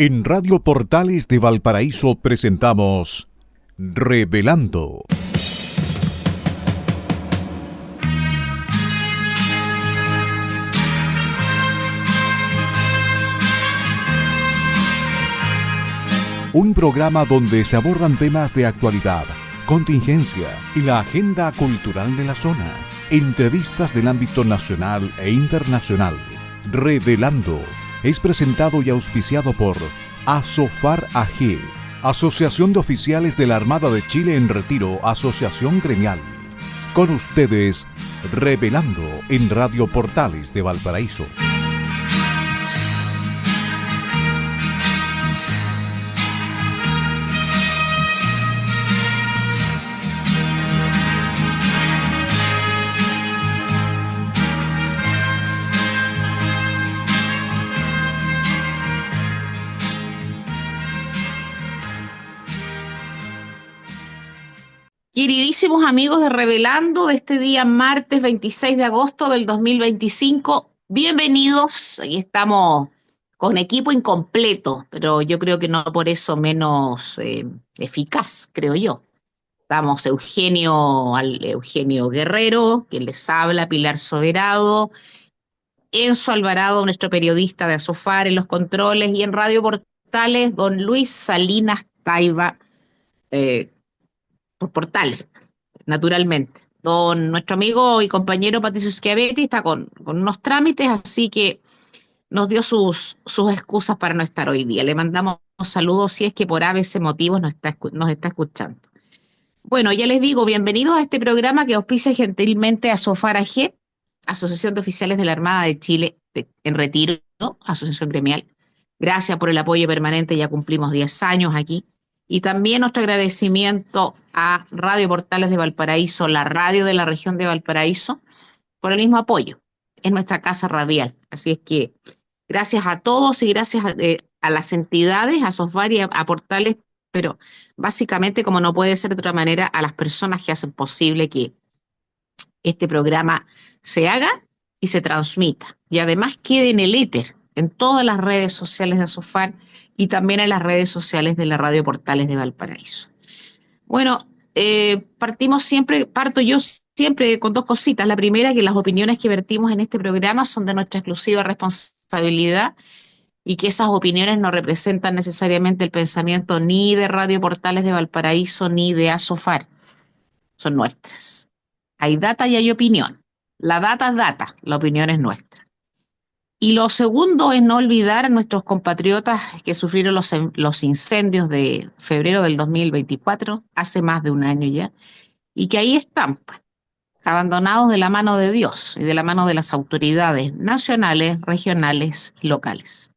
En Radio Portales de Valparaíso presentamos Revelando. Un programa donde se abordan temas de actualidad, contingencia y la agenda cultural de la zona. Entrevistas del ámbito nacional e internacional. Revelando es presentado y auspiciado por Asofar AG, Asociación de Oficiales de la Armada de Chile en Retiro, Asociación Gremial. Con ustedes, Revelando en Radio Portales de Valparaíso. Queridísimos amigos de Revelando, de este día martes 26 de agosto del 2025, bienvenidos. Aquí estamos con equipo incompleto, pero yo creo que no por eso menos eficaz, creo yo. Estamos Eugenio Guerrero, quien les habla, Pilar Soberado, Enzo Alvarado, nuestro periodista de Asofar en los controles, y en Radio Portales, don Luis Salinas Taiba, por Portales, naturalmente. Nuestro amigo y compañero Patricio Schiavetti está con unos trámites, así que nos dio sus excusas para no estar hoy día. Le mandamos saludos si es que por ABC motivos nos está escuchando. Bueno, ya les digo, bienvenidos a este programa que auspicia gentilmente Asofar AG, Asociación de Oficiales de la Armada de Chile en Retiro, ¿no? Asociación Gremial. Gracias por el apoyo permanente, ya cumplimos 10 años aquí. Y también nuestro agradecimiento a Radio Portales de Valparaíso, la radio de la región de Valparaíso, por el mismo apoyo. Es nuestra casa radial. Así es que gracias a todos y gracias a las entidades, a Sofar y a Portales, pero básicamente, como no puede ser de otra manera, a las personas que hacen posible que este programa se haga y se transmita. Y además quede en el éter, en todas las redes sociales de Asofar y también en las redes sociales de la Radio Portales de Valparaíso. Bueno, parto yo siempre con dos cositas. La primera, que las opiniones que vertimos en este programa son de nuestra exclusiva responsabilidad y que esas opiniones no representan necesariamente el pensamiento ni de Radio Portales de Valparaíso ni de Asofar. Son nuestras. Hay data y hay opinión. La data es data, la opinión es nuestra. Y lo segundo es no olvidar a nuestros compatriotas que sufrieron los incendios de febrero del 2024, hace más de un año ya, y que ahí están, abandonados de la mano de Dios y de la mano de las autoridades nacionales, regionales y locales.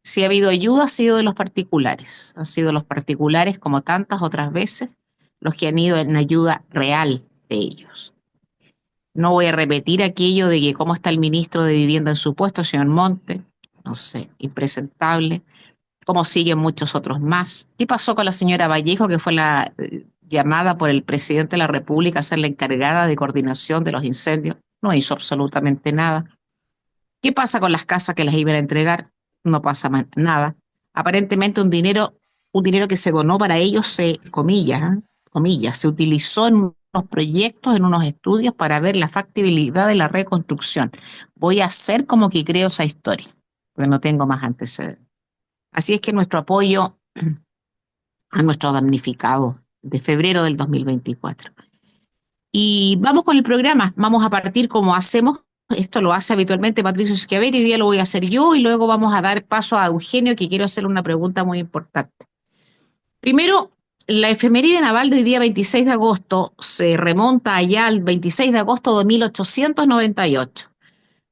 Si ha habido ayuda, ha sido de los particulares. Han sido los particulares, como tantas otras veces, los que han ido en ayuda real de ellos. No voy a repetir aquello de que cómo está el ministro de Vivienda en su puesto, señor Monte, no sé, impresentable, cómo siguen muchos otros más. ¿Qué pasó con la señora Vallejo, que fue la llamada por el presidente de la República a ser la encargada de coordinación de los incendios? No hizo absolutamente nada. ¿Qué pasa con las casas que les iban a entregar? No pasa nada. Aparentemente un dinero que se donó para ellos, comillas, se utilizó en unos proyectos, en unos estudios para ver la factibilidad de la reconstrucción. Voy a hacer como que creo esa historia, porque no tengo más antecedentes. Así es que nuestro apoyo a nuestros damnificados de febrero del 2024. Y vamos con el programa. Vamos a partir como hacemos. Esto lo hace habitualmente Patricio Schiavetti, hoy día lo voy a hacer yo y luego vamos a dar paso a Eugenio, que quiero hacerle una pregunta muy importante. Primero, la efeméride naval del día 26 de agosto se remonta allá al 26 de agosto de 1898,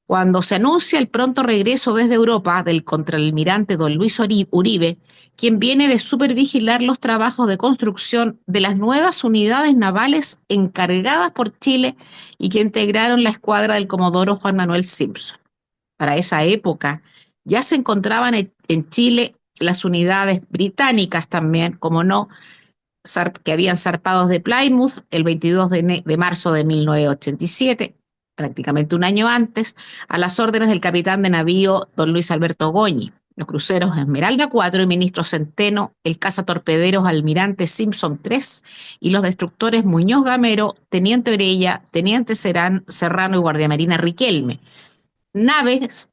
cuando se anuncia el pronto regreso desde Europa del contraalmirante don Luis Uribe, quien viene de supervigilar los trabajos de construcción de las nuevas unidades navales encargadas por Chile y que integraron la escuadra del comodoro Juan Manuel Simpson. Para esa época ya se encontraban en Chile las unidades británicas también, como no, que habían zarpado de Plymouth el 22 de marzo de 1987, prácticamente un año antes, a las órdenes del capitán de navío don Luis Alberto Goñi. los cruceros Esmeralda 4 y Ministro Centeno, el cazatorpederos Almirante Simpson 3 y los destructores Muñoz Gamero, Teniente Orella, Teniente Serrano y Guardiamarina Riquelme. Naves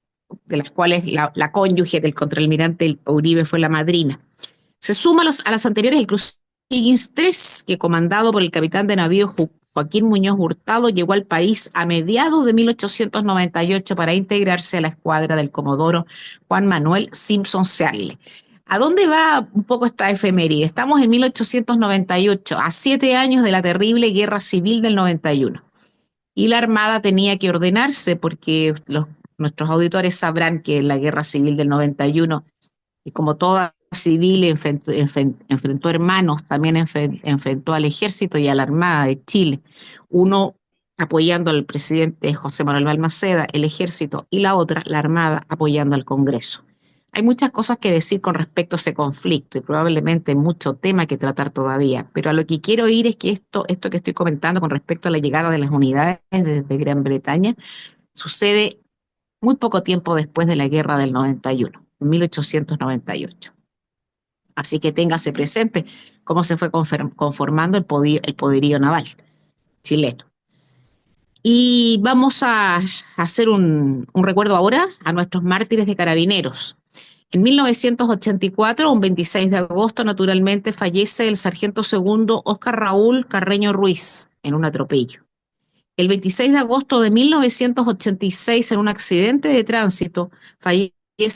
de las cuales la cónyuge del contraalmirante Uribe fue la madrina. Se suma a las anteriores el crucero Higgins 3, que comandado por el capitán de navío Joaquín Muñoz Hurtado llegó al país a mediados de 1898 para integrarse a la escuadra del comodoro Juan Manuel Simpson Searle. ¿A dónde va un poco esta efeméride? Estamos en 1898, a 7 años de la terrible guerra civil del 91. Y la Armada tenía que ordenarse porque nuestros auditores sabrán que la guerra civil del 91, y como toda civil enfrentó hermanos, también enfrentó al ejército y a la Armada de Chile, uno apoyando al presidente José Manuel Balmaceda, el ejército, y la otra, la Armada, apoyando al Congreso. Hay muchas cosas que decir con respecto a ese conflicto y probablemente mucho tema que tratar todavía, pero a lo que quiero ir es que esto que estoy comentando con respecto a la llegada de las unidades desde Gran Bretaña sucede muy poco tiempo después de la guerra del 91, en 1898. Así que téngase presente cómo se fue conformando el poderío naval chileno. Y vamos a hacer un recuerdo ahora a nuestros mártires de carabineros. En 1984, un 26 de agosto, naturalmente, fallece el sargento segundo Óscar Raúl Carreño Ruiz en un atropello. El 26 de agosto de 1986, en un accidente de tránsito, fallece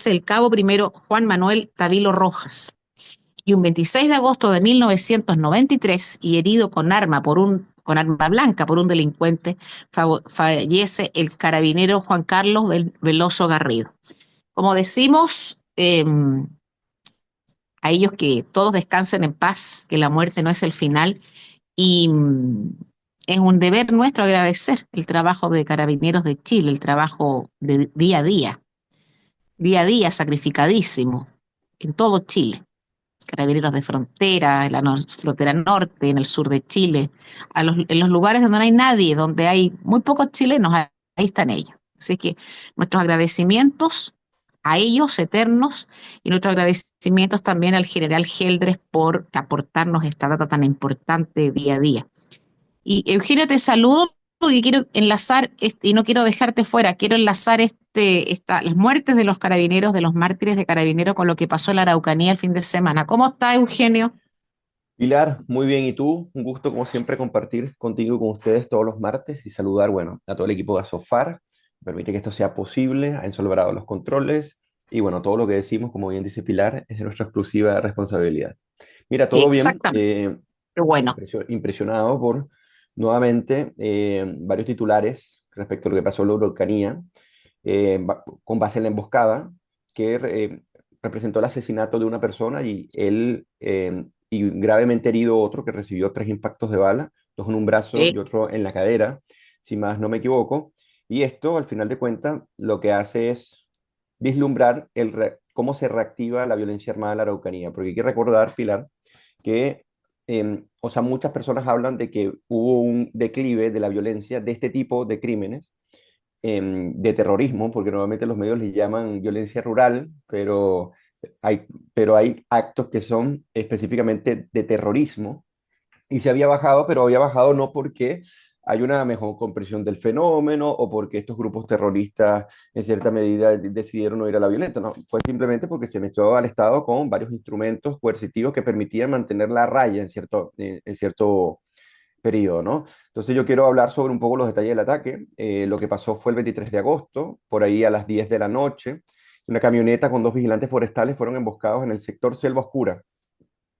el cabo primero Juan Manuel Tavilo Rojas. Y un 26 de agosto de 1993, y herido con arma blanca por un delincuente, fallece el carabinero Juan Carlos Veloso Garrido. Como decimos, a ellos que todos descansen en paz, que la muerte no es el final, y es un deber nuestro agradecer el trabajo de Carabineros de Chile, el trabajo de día a día sacrificadísimo en todo Chile. Carabineros de frontera, en la frontera norte, en el sur de Chile, en los lugares donde no hay nadie, donde hay muy pocos chilenos, ahí están ellos. Así que nuestros agradecimientos a ellos eternos y nuestros agradecimientos también al general Geldres por aportarnos esta data tan importante día a día. Y Eugenio, te saludo porque quiero enlazar, y no quiero dejarte fuera, quiero enlazar las muertes de los carabineros, de los mártires de carabineros con lo que pasó en la Araucanía el fin de semana. ¿Cómo está, Eugenio? Pilar, muy bien. ¿Y tú? Un gusto, como siempre, compartir contigo y con ustedes todos los martes y saludar, bueno, a todo el equipo de Asofar. Permite que esto sea posible, ha logrado los controles y, bueno, todo lo que decimos, como bien dice Pilar, es de nuestra exclusiva responsabilidad. Mira, todo bien. Exactamente, qué bueno. Impresionado por, nuevamente, varios titulares respecto a lo que pasó en la Araucanía, con base en la emboscada que representó el asesinato de una persona y gravemente herido otro que recibió 3 impactos de bala, 2 en un brazo y Sí, otro en la cadera, si más no me equivoco. Y esto, al final de cuentas, lo que hace es vislumbrar cómo se reactiva la violencia armada en la Araucanía. Porque hay que recordar, Pilar, que o sea, muchas personas hablan de que hubo un declive de la violencia de este tipo de crímenes, de terrorismo, porque normalmente los medios le llaman violencia rural, pero hay actos que son específicamente de terrorismo y se había bajado, pero había bajado no porque hay una mejor comprensión del fenómeno o porque estos grupos terroristas en cierta medida decidieron no ir a la violencia, no, fue simplemente porque se metió al Estado con varios instrumentos coercitivos que permitían mantener la raya en cierto periodo, ¿no? Entonces yo quiero hablar sobre un poco los detalles del ataque. Lo que pasó fue el 23 de agosto, por ahí a las 10 de la noche. Una camioneta con 2 vigilantes forestales fueron emboscados en el sector Selva Oscura,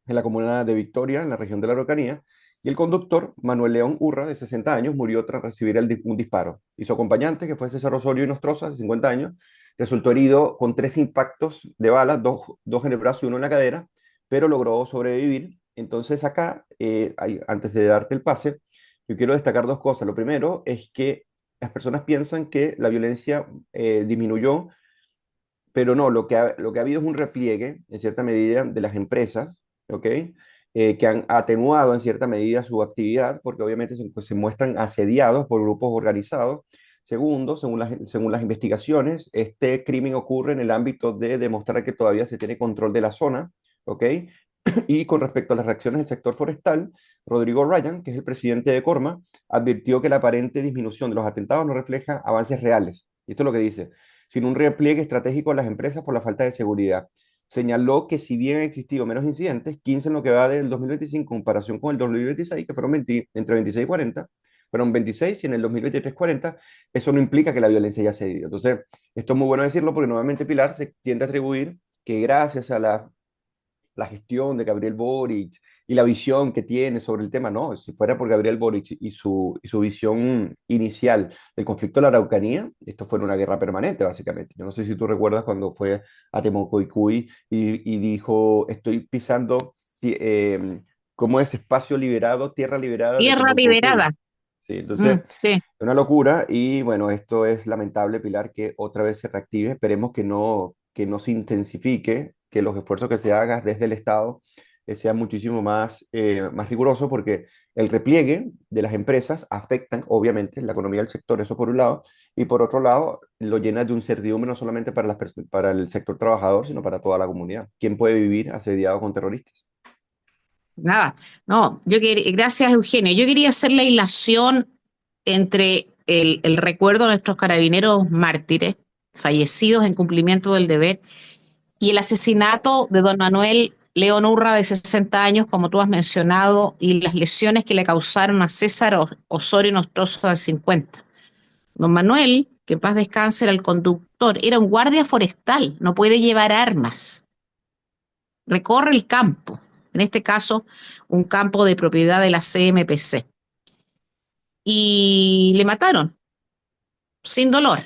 en la comuna de Victoria, en la región de la Araucanía, y el conductor, Manuel León Urra, de 60 años, murió tras recibir un disparo. Y su acompañante, que fue César Osorio Nostroza, de 50 años, resultó herido con 3 impactos de bala, dos en el brazo y uno en la cadera, pero logró sobrevivir. Entonces acá, antes de darte el pase, yo quiero destacar 2 cosas. Lo primero es que las personas piensan que la violencia disminuyó, pero no, lo que ha habido es un repliegue, en cierta medida, de las empresas, ¿ok? Que han atenuado en cierta medida su actividad, porque obviamente se muestran asediados por grupos organizados, Segundo, según las investigaciones, este crimen ocurre en el ámbito de demostrar que todavía se tiene control de la zona, ¿ok? Y con respecto a las reacciones del sector forestal, Rodrigo Ryan, que es el presidente de Corma, advirtió que la aparente disminución de los atentados no refleja avances reales. Y esto es lo que dice, sino un repliegue estratégico de las empresas por la falta de seguridad. Señaló que si bien han existido menos incidentes, 15 en lo que va del 2025 en comparación con el 2026, que fueron entre 26 y 40, fueron 26 y en el 2023 40, eso no implica que la violencia haya cedido. Entonces, esto es muy bueno decirlo porque nuevamente Pilar se tiende a atribuir que gracias a la gestión de Gabriel Boric y la visión que tiene sobre el tema, no, si fuera por Gabriel Boric y su visión inicial del conflicto de la Araucanía, esto fuera una guerra permanente, básicamente. Yo no sé si tú recuerdas cuando fue a Temucoicuy y dijo, estoy pisando, ¿cómo es? Espacio liberado, tierra liberada de Tierra Temucoicuy. liberada. Sí, entonces, Sí. es una locura y bueno, esto es lamentable, Pilar, que otra vez se reactive. Esperemos que no se intensifique, que los esfuerzos que se hagan desde el Estado sean muchísimo más rigurosos porque el repliegue de las empresas afectan obviamente la economía del sector, eso por un lado, y por otro lado lo llena de incertidumbre no solamente para, para el sector trabajador, sino para toda la comunidad. ¿Quién puede vivir asediado con terroristas? Nada, no, gracias Eugenio. Yo quería hacer la hilación entre el recuerdo de nuestros carabineros mártires, fallecidos en cumplimiento del deber, y el asesinato de don Manuel León Urra, de 60 años, como tú has mencionado, y las lesiones que le causaron a César Osorio Nostrozo, de 50. Don Manuel, que en paz descanse, era el conductor, era un guardia forestal, no puede llevar armas, recorre el campo, en este caso un campo de propiedad de la CMPC, y le mataron sin dolor,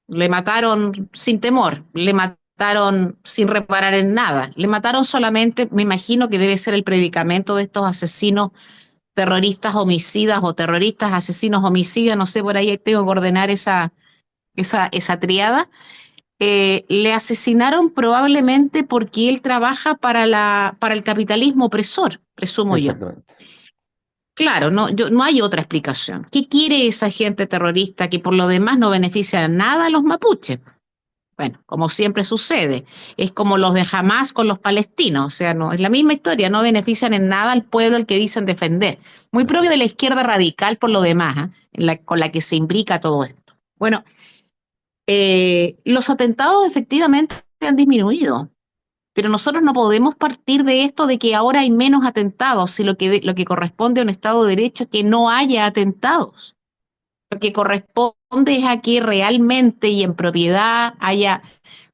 le mataron sin temor, le mataron sin reparar en nada, le mataron solamente, me imagino que debe ser el predicamento de estos asesinos terroristas homicidas o terroristas asesinos homicidas, no sé, por ahí tengo que ordenar esa triada. Le asesinaron probablemente porque él trabaja para el capitalismo opresor, presumo yo. Exactamente. Claro, no hay otra explicación. ¿Qué quiere esa gente terrorista que por lo demás no beneficia a nada a los mapuches? Bueno, como siempre sucede, es como los de Hamas con los palestinos, o sea, no es la misma historia, no benefician en nada al pueblo al que dicen defender. Muy Así propio de es. la izquierda radical por lo demás, con la que se imbrica todo esto. Bueno, los atentados efectivamente han disminuido, pero nosotros no podemos partir de esto de que ahora hay menos atentados, si lo que corresponde a un Estado de Derecho es que no haya atentados. Lo que corresponde es a que realmente y en propiedad haya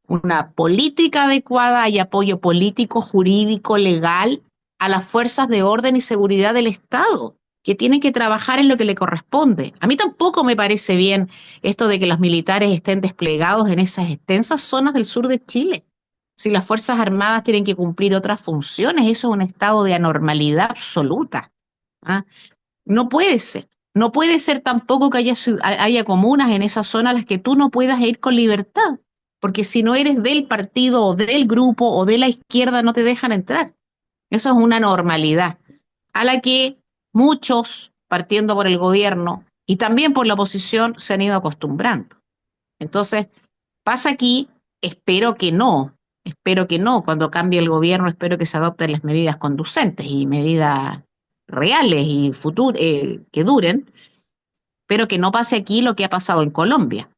una política adecuada, haya apoyo político, jurídico, legal a las fuerzas de orden y seguridad del Estado, que tienen que trabajar en lo que le corresponde. A mí tampoco me parece bien esto de que los militares estén desplegados en esas extensas zonas del sur de Chile. Si las Fuerzas Armadas tienen que cumplir otras funciones, eso es un estado de anormalidad absoluta. ¿Ah? No puede ser. No puede ser tampoco que haya comunas en esa zona a las que tú no puedas ir con libertad, porque si no eres del partido o del grupo o de la izquierda no te dejan entrar. Eso es una normalidad a la que muchos, partiendo por el gobierno y también por la oposición, se han ido acostumbrando. Entonces, pasa aquí, espero que no, cuando cambie el gobierno, espero que se adopten las medidas conducentes y medidas reales y que duren, pero que no pase aquí lo que ha pasado en Colombia.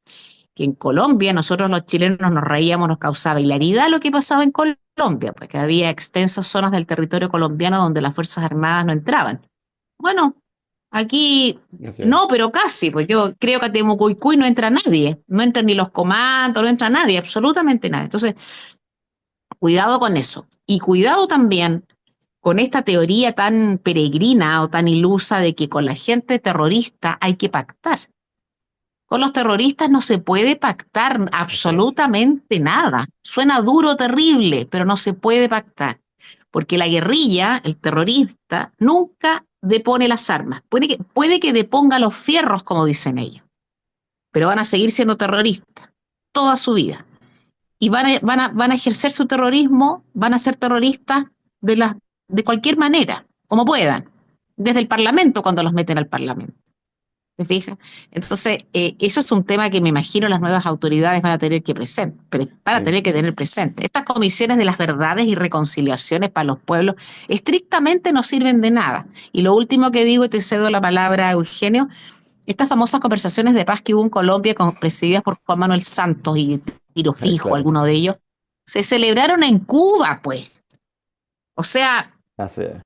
Que en Colombia nosotros los chilenos nos reíamos, nos causaba hilaridad lo que pasaba en Colombia, porque había extensas zonas del territorio colombiano donde las Fuerzas Armadas no entraban. Bueno, aquí Así es. no, pero casi, pues yo creo que a Temucoicuy no entra nadie, no entran ni los comandos, no entra nadie, absolutamente nadie. Entonces, cuidado con eso. Y cuidado también con esta teoría tan peregrina o tan ilusa de que con la gente terrorista hay que pactar. Con los terroristas no se puede pactar Así es. absolutamente nada. Suena duro, terrible, pero no se puede pactar. Porque la guerrilla, el terrorista, nunca depone las armas. Puede que deponga los fierros, como dicen ellos, pero van a seguir siendo terroristas toda su vida. Y van a ejercer su terrorismo, van a ser terroristas de cualquier manera, como puedan, desde el Parlamento cuando los meten al Parlamento. ¿Te fijas? Entonces, eso es un tema que me imagino las nuevas autoridades van a tener que Sí, tener presente. Estas comisiones de las verdades y reconciliaciones para los pueblos estrictamente no sirven de nada. Y lo último que digo, y te cedo la palabra a Eugenio, estas famosas conversaciones de paz que hubo en Colombia, presididas por Juan Manuel Santos y Tiro Fijo, claro. alguno de ellos, se celebraron en Cuba, pues. O sea, Así es.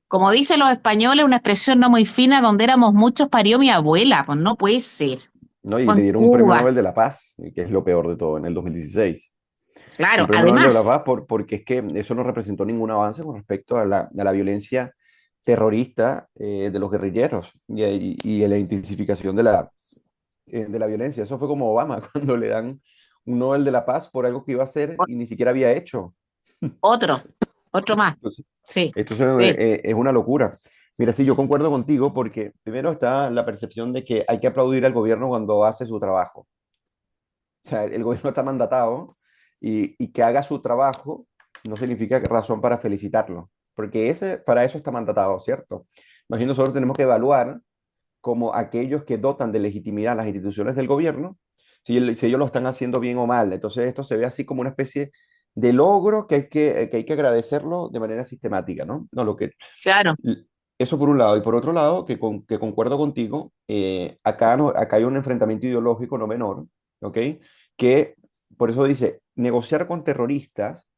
como dicen los españoles, una expresión no muy fina, donde éramos muchos parió mi abuela, pues no puede ser. ¿No? Y Con le dieron un premio Cuba, Nobel de la Paz, que es lo peor de todo, en el 2016. Un claro, premio Nobel de la además, Paz porque es que eso no representó ningún avance con respecto a la violencia terrorista de los guerrilleros y la intensificación de la violencia. Eso fue como Obama, cuando le dan un Nobel de la Paz por algo que iba a hacer y ni siquiera había hecho. otro, otro más, Entonces, sí, esto sí, es una locura. Mira, sí, yo concuerdo contigo porque primero está la percepción de que hay que aplaudir al gobierno cuando hace su trabajo. O sea, el gobierno está mandatado y que haga su trabajo no significa razón para felicitarlo, porque para eso está mandatado, ¿cierto? Más bien nosotros tenemos que evaluar como aquellos que dotan de legitimidad las instituciones del gobierno, si ellos lo están haciendo bien o mal. Entonces esto se ve así como una especie de logro que hay que agradecerlo de manera sistemática, ¿no? No, claro. eso por un lado. Y por otro lado, que concuerdo contigo, acá, no, acá hay un enfrentamiento ideológico no menor, ¿ok? Que por eso dice, negociar con terroristas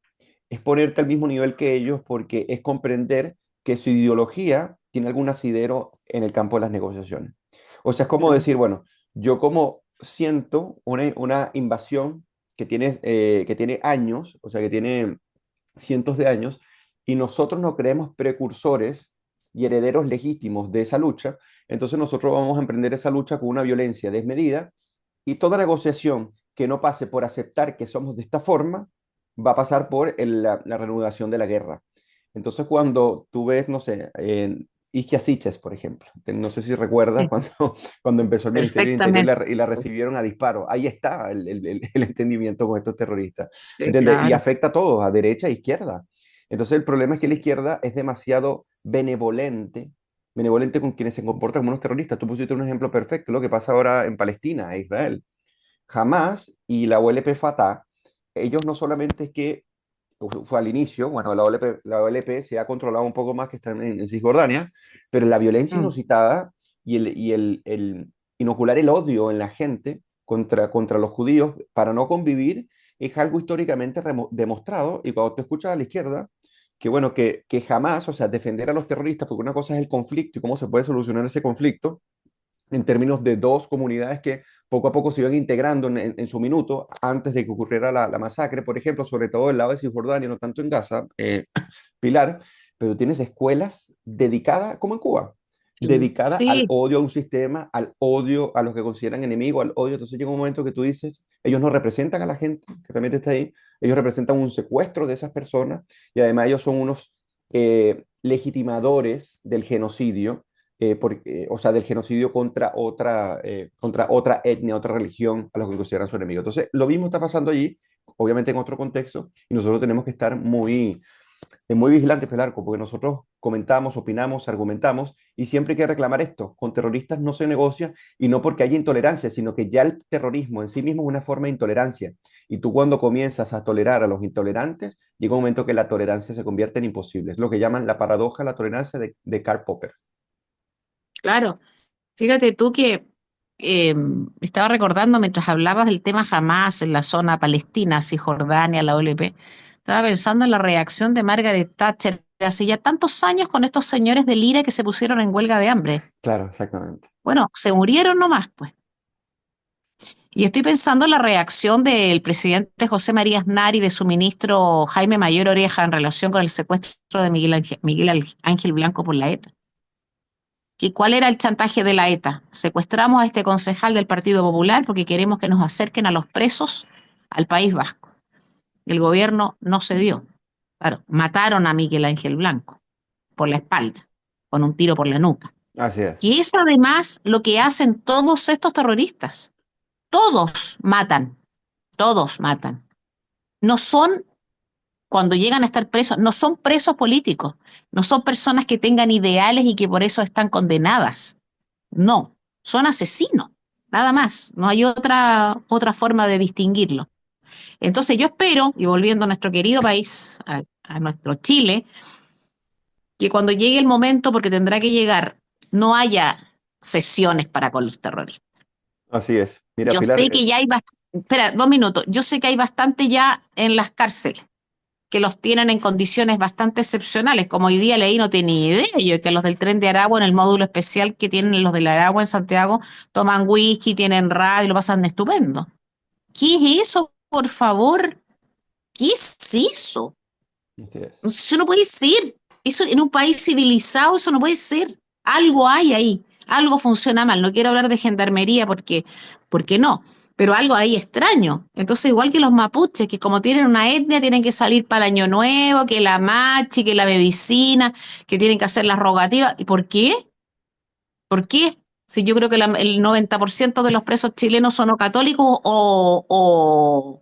es ponerte al mismo nivel que ellos porque es comprender que su ideología tiene algún asidero en el campo de las negociaciones. O sea, es como Mm. decir, bueno, yo como siento una invasión que tiene años, o sea, que tiene cientos de años, y nosotros nos creemos precursores y herederos legítimos de esa lucha, entonces nosotros vamos a emprender esa lucha con una violencia desmedida y toda negociación que no pase por aceptar que somos de esta forma va a pasar por la reanudación de la guerra. Entonces, cuando tú ves, no sé, en Isquia Siches, por ejemplo, no sé si recuerdas Sí, cuando empezó el Ministerio del Interior y perfectamente. la recibieron a disparo. Ahí está el entendimiento con estos terroristas. Sí, ¿Entiendes? Y claro. afecta a todos, a derecha e izquierda. Entonces, el problema es que la izquierda es demasiado benevolente con quienes se comportan como unos terroristas. Tú pusiste un ejemplo perfecto, lo que pasa ahora en Palestina, en Israel. Hamas y la OLP Fatah, ellos no solamente es que fue al inicio, bueno, la OLP se ha controlado un poco más que están en Cisjordania, pero la violencia Mm. inusitada y el inocular el odio en la gente contra los judíos para no convivir es algo históricamente demostrado. Y cuando tú escuchas a la izquierda, que bueno, que jamás, o sea, defender a los terroristas, porque una cosa es el conflicto y cómo se puede solucionar ese conflicto, en términos de dos comunidades que poco a poco se iban integrando en su minuto antes de que ocurriera la masacre, por ejemplo, sobre todo del lado de Cisjordania, no tanto en Gaza, Pilar, pero tienes escuelas dedicadas, como en Cuba, Sí, dedicadas al sí, odio a un sistema, al odio a los que consideran enemigos, al odio. Entonces llega un momento que tú dices, ellos no representan a la gente que realmente está ahí, ellos representan un secuestro de esas personas y además ellos son unos legitimadores del genocidio, o sea, del genocidio contra otra etnia, otra religión a los que consideran su enemigo. Entonces, lo mismo está pasando allí, obviamente en otro contexto, y nosotros tenemos que estar muy vigilantes, Pelarco, porque nosotros comentamos, opinamos, argumentamos, y siempre hay que reclamar esto. Con terroristas no se negocia, y no porque haya intolerancia, sino que ya el terrorismo en sí mismo es una forma de intolerancia. Y tú cuando comienzas a tolerar a los intolerantes, llega un momento que la tolerancia se convierte en imposible. Es lo que llaman la paradoja de la tolerancia de Karl Popper. claro. Fíjate tú que estaba recordando mientras hablabas del tema Hamas en la zona palestina, Cisjordania, la OLP, estaba pensando en la reacción de Margaret Thatcher hace ya tantos años con estos señores del IRA que se pusieron en huelga de hambre. Claro, exactamente. Bueno, se murieron nomás, pues. Y estoy pensando en la reacción del presidente José María Aznar y de su ministro Jaime Mayor Oreja en relación con el secuestro de Miguel Ángel Blanco por la ETA. ¿Cuál era el chantaje de la ETA? Secuestramos a este concejal del Partido Popular porque queremos que nos acerquen a los presos al País Vasco. El gobierno no cedió. Claro, mataron a Miguel Ángel Blanco por la espalda, con un tiro por la nuca. Así es. Y es además lo que hacen todos estos terroristas. Todos matan, todos matan. No son, cuando llegan a estar presos, no son presos políticos, no son personas que tengan ideales y que por eso están condenadas. No, son asesinos, nada más. No hay otra forma de distinguirlo. Entonces yo espero, y volviendo a nuestro querido país, a nuestro Chile, que cuando llegue el momento, porque tendrá que llegar, no haya sesiones para con los terroristas. Así es. Mira, Yo Pilar, sé que ya hay espera, 2 minutos, yo sé que hay bastante ya en las cárceles, que los tienen en condiciones bastante excepcionales, como hoy día leí, no tenía idea yo, que los del tren de Aragua, en el módulo especial que tienen los del Aragua en Santiago, toman whisky, tienen radio, lo pasan de estupendo. ¿Qué es eso, por favor? ¿Qué es eso? así es. Eso no puede ser. Eso en un país civilizado, eso no puede ser. Algo hay ahí, algo funciona mal. No quiero hablar de gendarmería porque no, pero algo ahí extraño. Entonces, igual que los mapuches, que como tienen una etnia, tienen que salir para Año Nuevo, que la machi, que la medicina, que tienen que hacer las rogativas. ¿Y por qué? ¿Por qué? Si yo creo que el 90% de los presos chilenos son o católicos o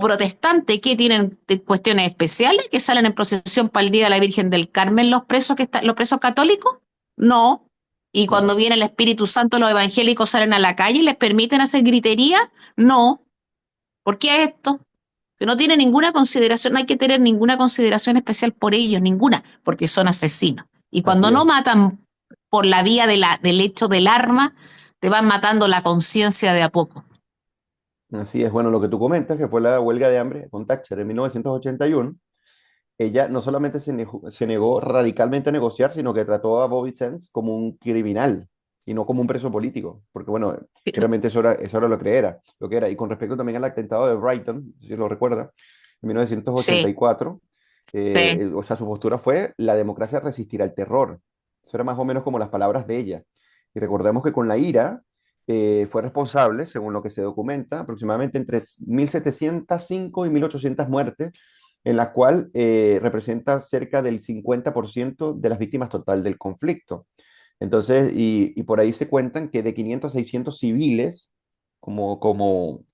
protestantes que tienen cuestiones especiales, que salen en procesión para el Día de la Virgen del Carmen los presos los presos católicos. No. Y cuando Claro. viene el Espíritu Santo, los evangélicos salen a la calle y les permiten hacer gritería. No. ¿Por qué esto? Que no tiene ninguna consideración, no hay que tener ninguna consideración especial por ellos, ninguna, porque son asesinos. Y cuando Así no es. matan por la vía del hecho del arma, te van matando la conciencia de a poco. Así es. Bueno, lo que tú comentas, que fue la huelga de hambre con Thatcher en 1981, ella no solamente se negó radicalmente a negociar, sino que trató a Bobby Sands como un criminal y no como un preso político, porque bueno, Pero, realmente eso era lo que era, lo que era. Y con respecto también al atentado de Brighton, si lo recuerda, en sí, 1984, sí. o sea, su postura fue: la democracia resistirá al terror. Eso era más o menos como las palabras de ella. Y recordemos que con la IRA fue responsable, según lo que se documenta, aproximadamente entre 1.705 y 1.800 muertes, en la cual representa cerca del 50% de las víctimas total del conflicto. Entonces, y por ahí se cuentan que de 500 a 600 civiles, como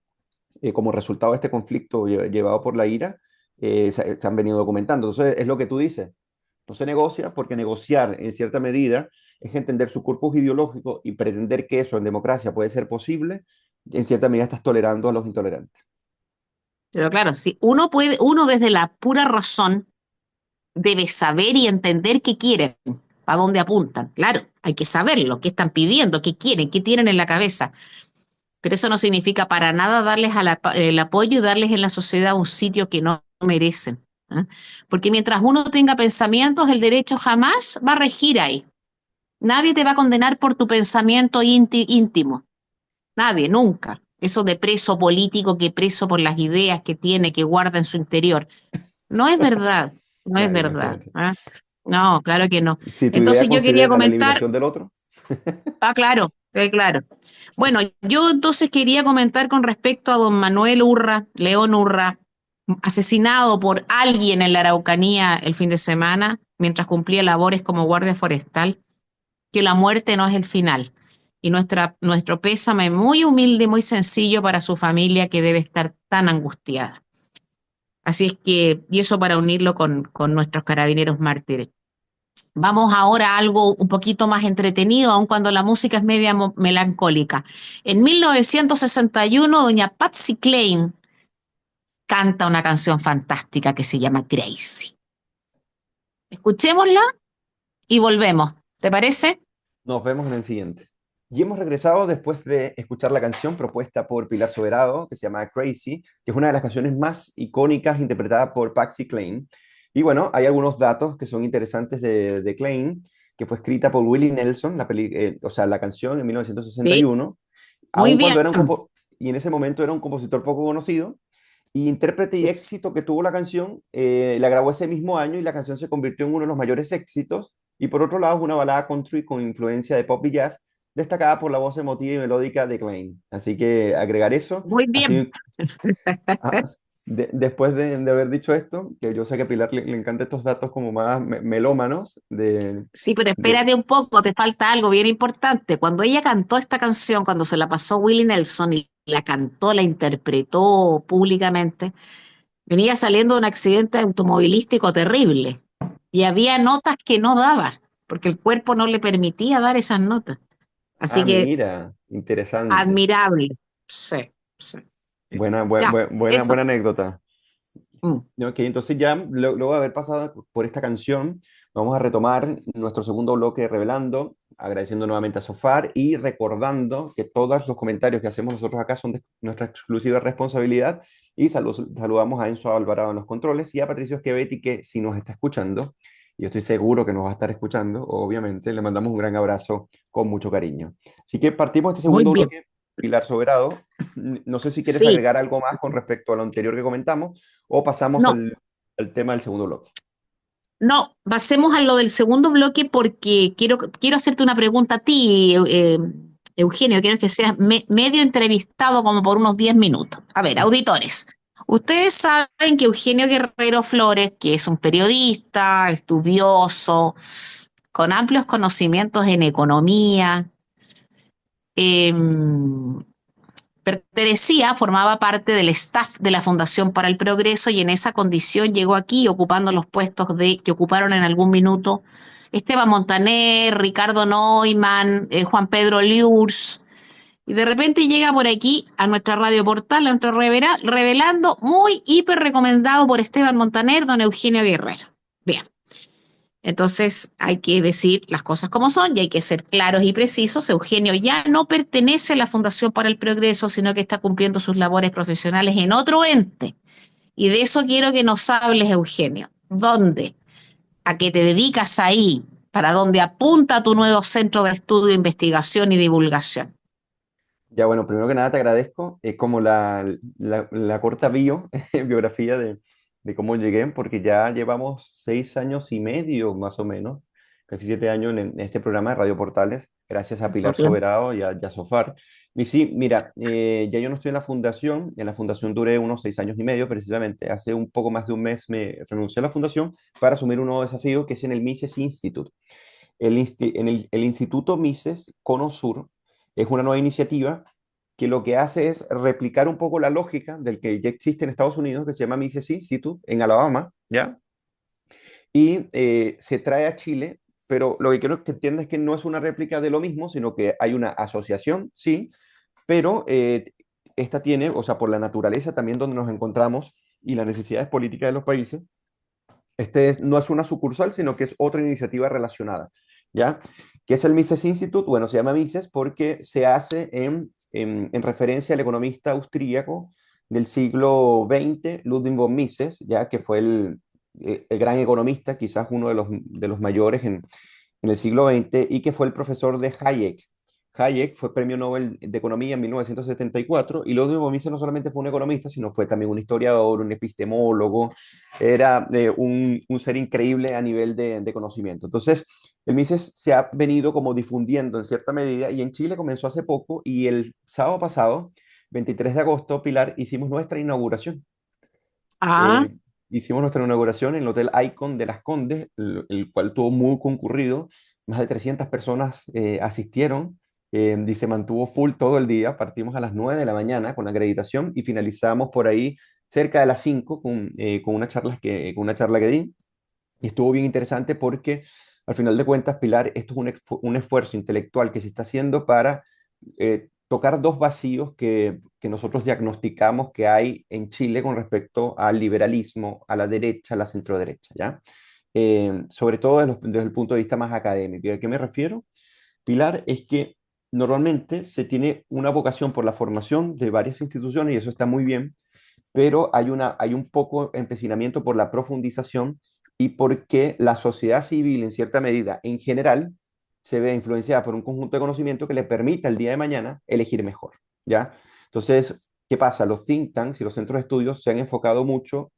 resultado de este conflicto llevado por la IRA, se han venido documentando. Entonces, es lo que tú dices. No se negocia porque negociar en cierta medida es entender su corpus ideológico y pretender que eso en democracia puede ser posible. En cierta medida estás tolerando a los intolerantes. Pero claro, si uno desde la pura razón debe saber y entender qué quieren, para dónde apuntan. Claro, hay que saberlo, qué están pidiendo, qué quieren, qué tienen en la cabeza. Pero eso no significa para nada darles el apoyo y darles en la sociedad un sitio que no merecen. ¿Eh? Porque mientras uno tenga pensamientos, el derecho jamás va a regir ahí. Nadie te va a condenar por tu pensamiento íntimo. Nadie, nunca. Eso de preso político, que preso por las ideas que tiene, que guarda en su interior. No es verdad, no es Claro, verdad. imagínate. ¿Ah? No, claro que no. Si tu idea Entonces yo quería considera la comentar, eliminación del otro. claro, claro. Bueno, yo entonces quería comentar con respecto a don Manuel Urra, León Urra, asesinado por alguien en la Araucanía el fin de semana, mientras cumplía labores como guardia forestal, que la muerte no es el final. Y nuestro pésame muy humilde, muy sencillo para su familia que debe estar tan angustiada. Así es que, y eso para unirlo con nuestros carabineros mártires. Vamos ahora a algo un poquito más entretenido, aun cuando la música es media melancólica. En 1961, doña Patsy Cline canta una canción fantástica que se llama Crazy. Escuchémosla y volvemos. ¿Te parece? Nos vemos en el siguiente. Y hemos regresado después de escuchar la canción propuesta por Pilar Soberado, que se llama Crazy, que es una de las canciones más icónicas interpretada por Patsy Cline. Y bueno, hay algunos datos que son interesantes de Cline, que fue escrita por Willie Nelson, o sea, la canción en Sí. 1961, Muy aun cuando bien. y en ese momento era un compositor poco conocido, y intérprete y Es éxito que tuvo la canción, la grabó ese mismo año y la canción se convirtió en uno de los mayores éxitos. Y por otro lado, es una balada country con influencia de pop y jazz, destacada por la voz emotiva y melódica de Klein. Así que agregar eso, muy bien. así, ah, después de haber dicho esto, que yo sé que a Pilar le encantan estos datos como más melómanos, Sí, pero de, espérate un poco, te falta algo bien importante. Cuando ella cantó esta canción, cuando se la pasó Willie Nelson y la cantó, la interpretó públicamente, venía saliendo de un accidente automovilístico terrible y había notas que no daba, porque el cuerpo no le permitía dar esas notas. Así Ah, que mira, interesante. admirable. Sí, sí. Sí. Ya, Buena eso. anécdota. Mm. Ok, entonces ya luego de haber pasado por esta canción, vamos a retomar nuestro segundo bloque revelando, agradeciendo nuevamente a Sofar y recordando que todos los comentarios que hacemos nosotros acá son de nuestra exclusiva responsabilidad. Y saludamos a Enzo Alvarado en los controles y a Patricio Schevetti, que si nos está escuchando, y yo estoy seguro que nos va a estar escuchando, obviamente, le mandamos un gran abrazo con mucho cariño. Así que partimos de este Muy segundo bien. bloque. Pilar Soberado, no sé si quieres Sí. agregar algo más con respecto a lo anterior que comentamos o pasamos No, al tema del segundo bloque. no, pasemos a lo del segundo bloque porque quiero hacerte una pregunta a ti, Eugenio. Quiero que seas medio entrevistado como por unos 10 minutos. A ver, auditores, ustedes saben que Eugenio Guerrero Flores, que es un periodista, estudioso, con amplios conocimientos en economía, eh, formaba parte del staff de la Fundación para el Progreso y en esa condición llegó aquí ocupando los puestos que ocuparon en algún minuto Esteban Montaner, Ricardo Neumann, Juan Pedro Liurs. Y de repente llega por aquí a nuestra radio portal, a nuestro revelando, muy hiper recomendado por Esteban Montaner, don Eugenio Guerrero. Bien. Entonces hay que decir las cosas como son y hay que ser claros y precisos. Eugenio ya no pertenece a la Fundación para el Progreso, sino que está cumpliendo sus labores profesionales en otro ente. Y de eso quiero que nos hables, Eugenio. ¿Dónde? ¿A qué te dedicas ahí? ¿Para dónde apunta tu nuevo centro de estudio, investigación y divulgación? Ya, bueno, primero que nada te agradezco. Es como la corta biografía de cómo llegué, porque ya llevamos 6 años y medio, más o menos, casi 7 años en este programa de Radio Portales, gracias a Pilar Porque Soberado y a Sofar. Y sí, mira, ya yo no estoy en la fundación duré unos 6 años y medio, precisamente. Hace un poco más de un mes me renuncié a la fundación para asumir un nuevo desafío que es en el Mises Institute. El Instituto Mises Cono Sur es una nueva iniciativa que lo que hace es replicar un poco la lógica del que ya existe en Estados Unidos, que se llama Mises Institute, en Alabama, ¿ya? Y se trae a Chile, pero lo que quiero que entiendas es que no es una réplica de lo mismo, sino que hay una asociación, sí, pero esta tiene, o sea, por la naturaleza también donde nos encontramos y las necesidades políticas de los países, no es una sucursal, sino que es otra iniciativa relacionada, ¿ya? ¿Qué es el Mises Institute? Bueno, se llama Mises porque se hace en referencia al economista austríaco del siglo XX, Ludwig von Mises, ¿ya? Que fue el gran economista, quizás uno de los mayores en el siglo XX, y que fue el profesor de Hayek. Hayek fue premio Nobel de Economía en 1974 y Ludwig von Mises no solamente fue un economista, sino fue también un historiador, un epistemólogo, era un ser increíble a nivel de conocimiento. Entonces, el Mises se ha venido como difundiendo en cierta medida y en Chile comenzó hace poco y el sábado pasado, 23 de agosto, Pilar, hicimos nuestra inauguración. ah, Eh, Hicimos nuestra inauguración en el Hotel Icon de Las Condes, el cual estuvo muy concurrido. Más de 300 personas asistieron y se mantuvo full todo el día. Partimos a las 9 de la mañana con la acreditación y finalizamos por ahí cerca de las 5 con una charla que di. Y estuvo bien interesante porque al final de cuentas, Pilar, esto es un esfuerzo intelectual que se está haciendo para tocar dos vacíos que nosotros diagnosticamos que hay en Chile con respecto al liberalismo, a la derecha, a la centroderecha, ¿ya? Sobre todo desde el punto de vista más académico. ¿Y a qué me refiero? Pilar, es que normalmente se tiene una vocación por la formación de varias instituciones y eso está muy bien, pero hay un poco empecinamiento por la profundización y porque la sociedad civil, en cierta medida, en general, se ve influenciada por un conjunto de conocimiento que le permita el día de mañana elegir mejor, ¿ya? Entonces, ¿qué pasa? Los think tanks y los centros de estudios se han enfocado mucho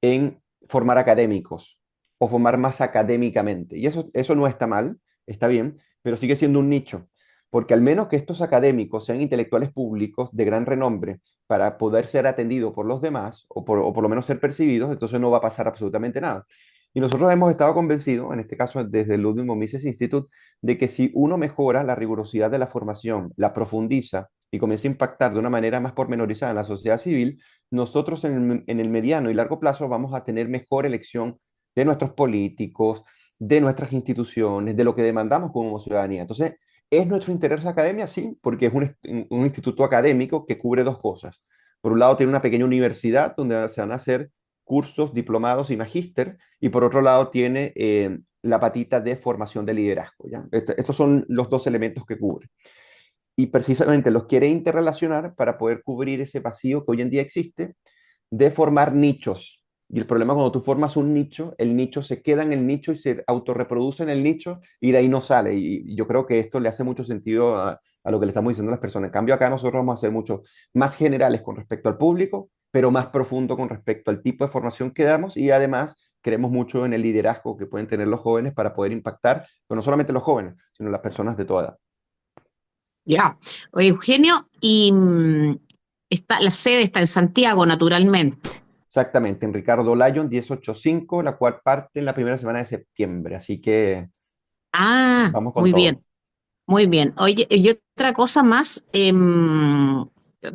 en formar académicos o formar más académicamente. Y eso no está mal, está bien, pero sigue siendo un nicho, porque al menos que estos académicos sean intelectuales públicos de gran renombre para poder ser atendidos por los demás o por lo menos ser percibidos, entonces no va a pasar absolutamente nada. Y nosotros hemos estado convencidos, en este caso desde el Ludwig Mises Institute, de que si uno mejora la rigurosidad de la formación, la profundiza y comienza a impactar de una manera más pormenorizada en la sociedad civil, nosotros en el mediano y largo plazo vamos a tener mejor elección de nuestros políticos, de nuestras instituciones, de lo que demandamos como ciudadanía. Entonces, ¿Es nuestro interés la academia? Sí, porque es un instituto académico que cubre dos cosas. Por un lado, tiene una pequeña universidad donde se van a hacer cursos, diplomados y magíster, y por otro lado, tiene la patita de formación de liderazgo. ¿Ya? Estos son los dos elementos que cubre. Y precisamente los quiere interrelacionar para poder cubrir ese vacío que hoy en día existe de formar nichos. Y el problema cuando tú formas un nicho, el nicho se queda en el nicho y se autorreproduce en el nicho y de ahí no sale. Y yo creo que esto le hace mucho sentido a lo que le estamos diciendo a las personas. En cambio, acá nosotros vamos a ser mucho más generales con respecto al público, pero más profundo con respecto al tipo de formación que damos y además creemos mucho en el liderazgo que pueden tener los jóvenes para poder impactar, pero no solamente los jóvenes, sino las personas de toda edad. Ya. Oye, Eugenio, y la sede está en Santiago, naturalmente. Exactamente, en Ricardo Lyon 1085, la cual parte en la primera semana de septiembre. Así que Ah, vamos con muy bien, todo. muy bien. Oye, y otra cosa más,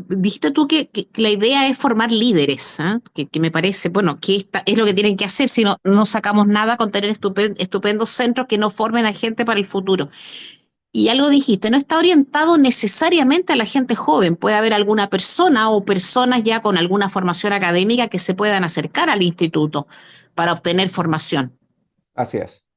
dijiste tú que la idea es formar líderes, ¿ah? Que me parece, bueno, que es lo que tienen que hacer, si no, no sacamos nada con tener estupendos centros que no formen a gente para el futuro. Y algo dijiste, no está orientado necesariamente a la gente joven, puede haber alguna persona o personas ya con alguna formación académica que se puedan acercar al instituto para obtener formación. Así es.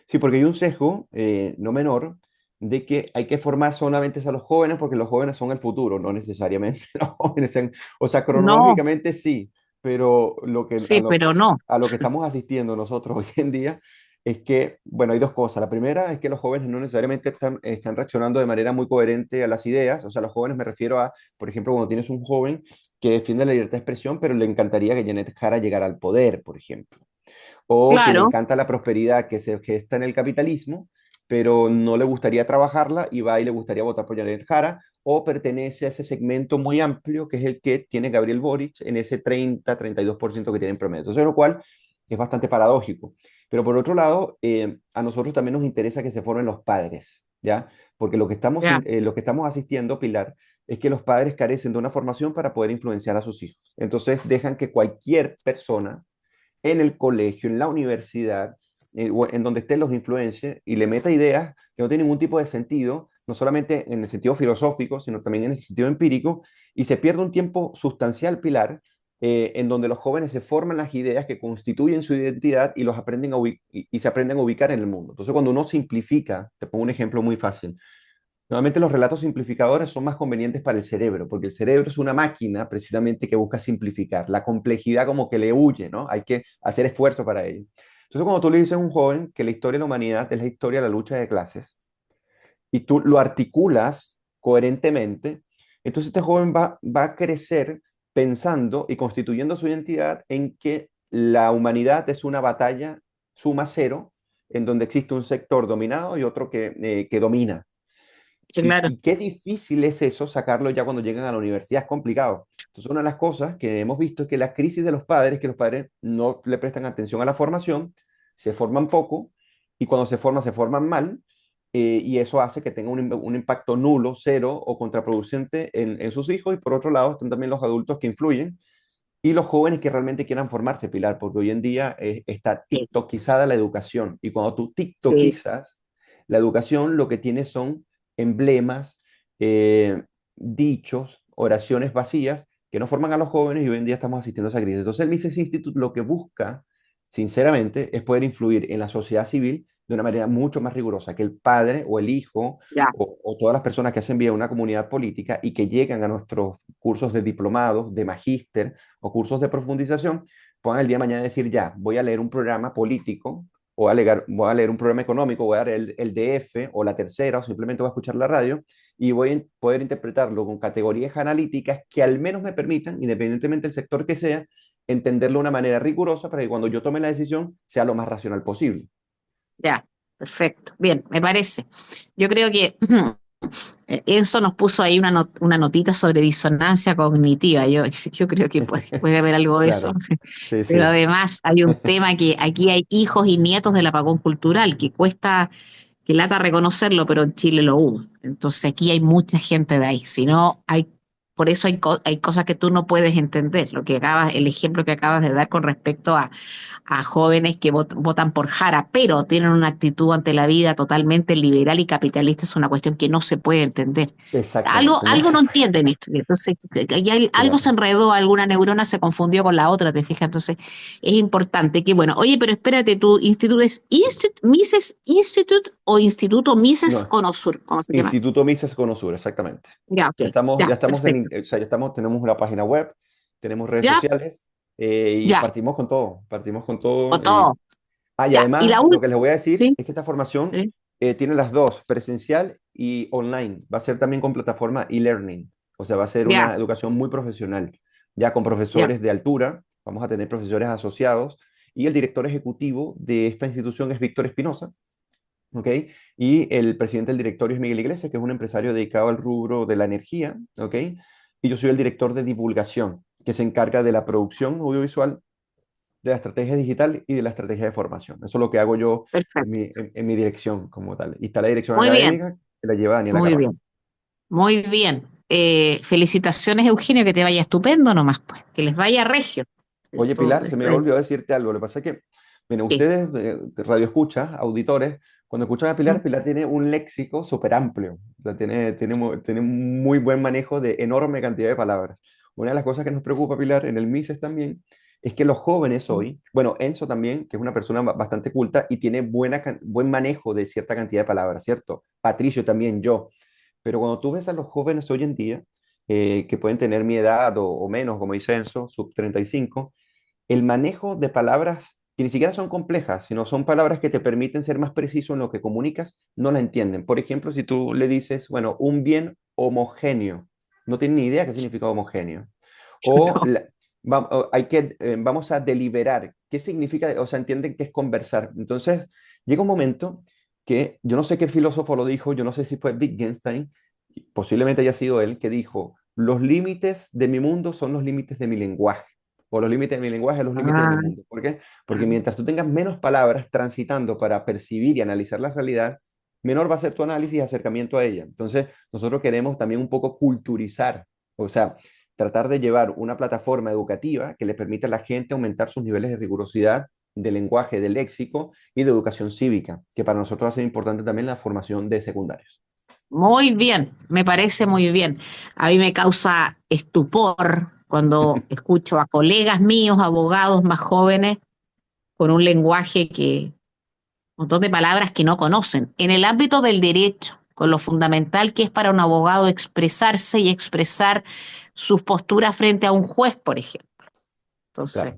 Sí, porque hay un sesgo no menor de que hay que formar solamente a los jóvenes porque los jóvenes son el futuro, no necesariamente los jóvenes. O sea, No, cronológicamente sí, pero sí, pero no. a lo que estamos asistiendo nosotros hoy en día es que, bueno, hay dos cosas. La primera es que los jóvenes no necesariamente están reaccionando de manera muy coherente a las ideas. O sea, los jóvenes me refiero a, por ejemplo, cuando tienes un joven que defiende la libertad de expresión, pero le encantaría que Janet Jara llegara al poder, por ejemplo, o que le Claro, encanta la prosperidad que se gesta en el capitalismo, pero no le gustaría trabajarla y va y le gustaría votar por Janet Jara, o pertenece a ese segmento muy amplio que es el que tiene Gabriel Boric en ese 30-32% que tiene en promedio. Entonces, lo cual es bastante paradójico. Pero por otro lado, a nosotros también nos interesa que se formen los padres, ¿ya? Porque ya. lo que estamos asistiendo, Pilar, es que los padres carecen de una formación para poder influenciar a sus hijos. Entonces dejan que cualquier persona en el colegio, en la universidad, o en donde estén los influencers, y le meta ideas que no tienen ningún tipo de sentido, no solamente en el sentido filosófico, sino también en el sentido empírico, y se pierde un tiempo sustancial, Pilar, en donde los jóvenes se forman las ideas que constituyen su identidad y, y se aprenden a ubicar en el mundo. Entonces, cuando uno simplifica, te pongo un ejemplo muy fácil. Normalmente los relatos simplificadores son más convenientes para el cerebro, porque el cerebro es una máquina precisamente que busca simplificar. La complejidad como que le huye, ¿no? Hay que hacer esfuerzo para ello. Entonces, cuando tú le dices a un joven que la historia de la humanidad es la historia de la lucha de clases y tú lo articulas coherentemente, entonces este joven va a crecer pensando y constituyendo su identidad en que la humanidad es una batalla suma cero, en donde existe un sector dominado y otro que domina. Sí, claro. Y qué difícil es eso, sacarlo ya cuando llegan a la universidad, es complicado. Entonces, una de las cosas que hemos visto es que la crisis de los padres, que los padres no le prestan atención a la formación, se forman poco y cuando se forman mal, y eso hace que tenga un impacto nulo, cero o contraproducente en sus hijos. Y por otro lado, están también los adultos que influyen y los jóvenes que realmente quieran formarse, Pilar, porque hoy en día está Sí, tiktokizada la educación. Y cuando tú sí. tiktokizas la educación, lo que tienes son emblemas, dichos, oraciones vacías que no forman a los jóvenes y hoy en día estamos asistiendo a esa crisis. Entonces, el Mises Institute lo que busca, sinceramente, es poder influir en la sociedad civil de una manera mucho más rigurosa, que el padre o el hijo Ya. o todas las personas que hacen vida a una comunidad política y que llegan a nuestros cursos de diplomados, de magíster o cursos de profundización, puedan el día de mañana decir, ya, voy a leer un programa político, o voy a leer un programa económico, voy a leer el DF o la tercera, o simplemente voy a escuchar la radio y voy a poder interpretarlo con categorías analíticas que al menos me permitan, independientemente del sector que sea, entenderlo de una manera rigurosa para que cuando yo tome la decisión sea lo más racional posible. Ya, perfecto. Bien, me parece. Yo creo que Enzo nos puso ahí una notita sobre disonancia cognitiva. Yo creo que puede haber algo de eso. Claro, sí, Pero sí. además hay un tema que aquí hay hijos y nietos del apagón cultural, que cuesta, que lata reconocerlo, pero en Chile lo hubo. Entonces aquí hay mucha gente de ahí. Si no, hay por eso hay cosas que tú no puedes entender. El ejemplo que acabas de dar con respecto a jóvenes que votan por Jara, pero tienen una actitud ante la vida totalmente liberal y capitalista, es una cuestión que no se puede entender. Exactamente, no Algo se no puede. entienden esto. Entonces, algo se Claro. enredó, alguna neurona se confundió con la otra, ¿te fijas? Entonces, es importante que, bueno, oye, pero espérate, ¿tu instituto es Mises Institute o Instituto Mises No, Conosur? ¿Cómo se llama? Instituto Mises Conosur, exactamente. Ya, ok. Ya Ya, estamos perfecto. o sea, tenemos una página web, tenemos redes Ya, sociales y ya, partimos con o todo. todo. Y Ya, y la además, lo última, que les voy a decir ¿sí? es que esta formación ¿Sí? tiene las dos, presencial y online. Va a ser también con plataforma e-learning, o sea, va a ser Ya, una educación muy profesional, ya con ya. profesores de altura, vamos a tener profesores asociados y el director ejecutivo de esta institución es Víctor Espinosa. ¿Ok? Y el presidente del directorio es Miguel Iglesias, que es un empresario dedicado al rubro de la energía, ¿ok? Y yo soy el director de divulgación, que se encarga de la producción audiovisual, de la estrategia digital y de la estrategia de formación. Eso es lo que hago yo Perfecto. en mi dirección como tal. Y está la dirección Muy bien, académica, que la lleva Daniela muy Carvajal. bien, muy bien. Felicitaciones, Eugenio, que te vaya estupendo nomás, pues, que les vaya regio. Oye, Pilar, se me olvidó decirte algo. Lo que pasa es que, miren, ¿Qué? ustedes, radio escucha, auditores, cuando escuchan a ¿Mm? Pilar, Pilar tiene un léxico súper amplio. O sea, tiene muy buen manejo de enorme cantidad de palabras. Una de las cosas que nos preocupa, Pilar, en el Mises también, es que los jóvenes ¿Mm? hoy, bueno, Enzo también, que es una persona bastante culta y tiene buen manejo de cierta cantidad de palabras, ¿cierto? Patricio también, yo. Pero cuando tú ves a los jóvenes hoy en día, que pueden tener mi edad o menos, como dice Enzo, sub 35, el manejo de palabras que ni siquiera son complejas, sino son palabras que te permiten ser más preciso en lo que comunicas, no la entienden. Por ejemplo, si tú le dices, bueno, un bien homogéneo, no tienen ni idea qué significa homogéneo. O, No. vamos a deliberar, ¿qué significa? O sea, entienden que es conversar. Entonces, llega un momento que yo no sé qué filósofo lo dijo, yo no sé si fue Wittgenstein, posiblemente haya sido él, que dijo, los límites de mi mundo son los límites de mi lenguaje o los límites de mi lenguaje, los límites de mi Ah, mundo. ¿Por qué? Porque ah. mientras tú tengas menos palabras transitando para percibir y analizar la realidad, menor va a ser tu análisis y acercamiento a ella. Entonces, nosotros queremos también un poco culturizar, o sea, tratar de llevar una plataforma educativa que le permita a la gente aumentar sus niveles de rigurosidad, de lenguaje, de léxico y de educación cívica, que para nosotros va a ser importante también la formación de secundarios. Muy bien, me parece muy bien. A mí me causa estupor cuando escucho a colegas míos, abogados más jóvenes, con un lenguaje un montón de palabras que no conocen. En el ámbito del derecho, con lo fundamental que es para un abogado expresarse y expresar sus posturas frente a un juez, por ejemplo. Entonces,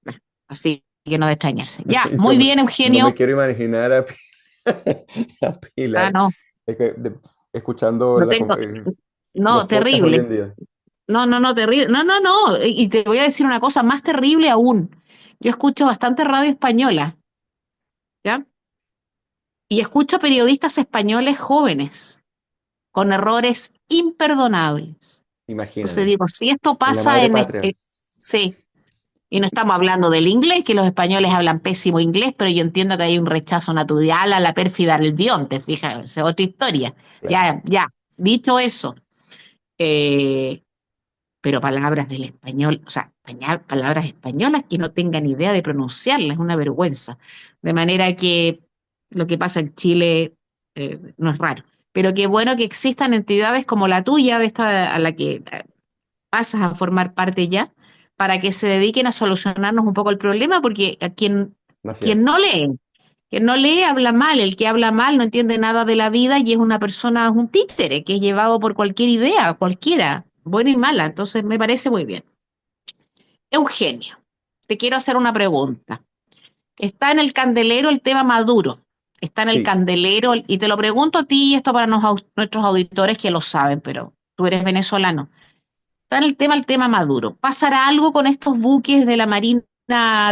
Claro. así que no de extrañarse. Ya, Yo muy bien, no me Eugenio. quiero imaginar a Ah, Pilar no, es que, escuchando no tengo, los no, podcasts hoy terrible. en día. No, no, no, terrible. No, no, no. Y te voy a decir una cosa más terrible aún. Yo escucho bastante radio española, ¿ya? Y escucho periodistas españoles jóvenes, con errores imperdonables. Entonces Imagínate, digo, si esto en la pasa madre patria. sí, y no estamos hablando del inglés, que los españoles hablan pésimo inglés, pero yo entiendo que hay un rechazo natural a la pérfida Albión, te fijas, esa es otra historia. Claro. Ya, ya. Dicho eso, eh, pero palabras del español, o sea, palabras españolas que no tengan idea de pronunciarlas, es una vergüenza. De manera que lo que pasa en Chile no es raro. Pero qué bueno que existan entidades como la tuya, de esta a la que pasas a formar parte ya, para que se dediquen a solucionarnos un poco el problema, porque Así quien es. no lee, quien no lee habla mal, el que habla mal no entiende nada de la vida y es una persona, es un títere, que es llevado por cualquier idea, cualquiera, buena y mala. Entonces me parece muy bien. Eugenio, te quiero hacer una pregunta. Está en el candelero el tema Maduro. Está en el Sí, candelero, y te lo pregunto a ti, y esto para nuestros auditores que lo saben, pero tú eres venezolano. Está en el tema Maduro. ¿Pasará algo con estos buques de la Marina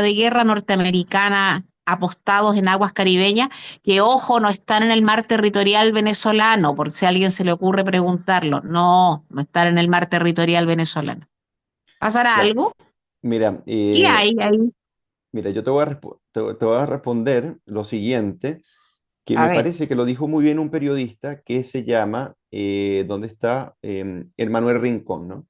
de Guerra norteamericana apostados en aguas caribeñas? Que, ojo, no están en el mar territorial venezolano, por si a alguien se le ocurre preguntarlo. No, no están en el mar territorial venezolano. ¿Pasará ya. algo? Mira, ¿Qué hay ahí? yo te voy a responder lo siguiente. que A me ver, parece que lo dijo muy bien un periodista que se llama, ¿dónde está? Emmanuel Rincón, ¿no?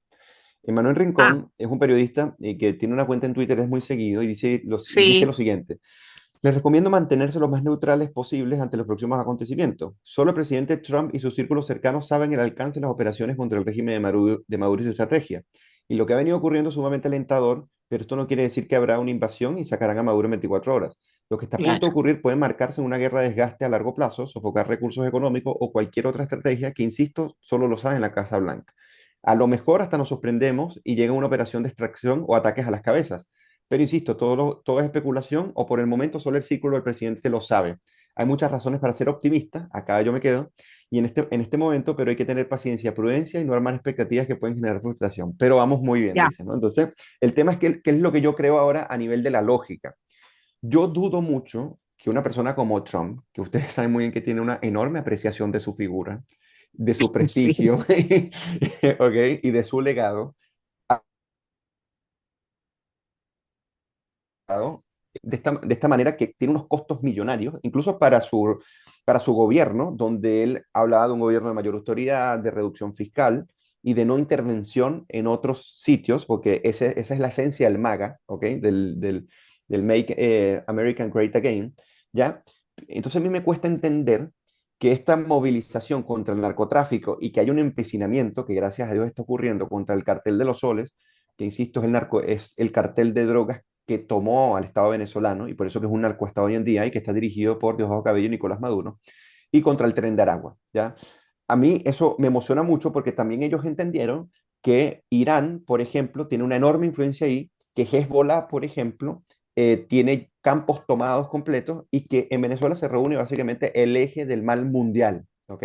Emmanuel ah, Rincón es un periodista que tiene una cuenta en Twitter, es muy seguido, y dice sí, lo siguiente: les recomiendo mantenerse lo más neutrales posibles ante los próximos acontecimientos. Solo el presidente Trump y sus círculos cercanos saben el alcance de las operaciones contra el régimen de Maduro y su estrategia. Y lo que ha venido ocurriendo es sumamente alentador, pero esto no quiere decir que habrá una invasión y sacarán a Maduro en 24 horas. Lo que está a punto de claro. ocurrir puede marcarse en una guerra de desgaste a largo plazo, sofocar recursos económicos o cualquier otra estrategia que, insisto, solo lo sabe en la Casa Blanca. A lo mejor hasta nos sorprendemos y llega una operación de extracción o ataques a las cabezas. Pero insisto, todo es especulación o por el momento solo el círculo del presidente lo sabe. Hay muchas razones para ser optimista, acá yo me quedo, y en este momento, pero hay que tener paciencia, prudencia y no armar expectativas que pueden generar frustración. Pero vamos muy bien, Ya. dice, ¿no? Entonces, el tema es qué es lo que yo creo ahora a nivel de la lógica. Yo dudo mucho que una persona como Trump, que ustedes saben muy bien que tiene una enorme apreciación de su figura, de su Sí. prestigio, ¿ok? Y de su legado, de esta manera que tiene unos costos millonarios, incluso para su gobierno, donde él hablaba de un gobierno de mayor autoridad, de reducción fiscal y de no intervención en otros sitios, porque esa es la esencia del MAGA, ¿ok? Del Make American Great Again, ¿ya? Entonces a mí me cuesta entender que esta movilización contra el narcotráfico y que hay un empecinamiento, que gracias a Dios está ocurriendo contra el cartel de los soles, que insisto es el cartel de drogas que tomó al Estado venezolano, y por eso que es un narcoestado hoy en día y que está dirigido por Diosdado Cabello y Nicolás Maduro, y contra el Tren de Aragua, ¿ya? A mí eso me emociona mucho porque también ellos entendieron que Irán, por ejemplo, tiene una enorme influencia ahí, que Hezbollah, por ejemplo, tiene campos tomados completos y que en Venezuela se reúne básicamente el eje del mal mundial, ¿ok?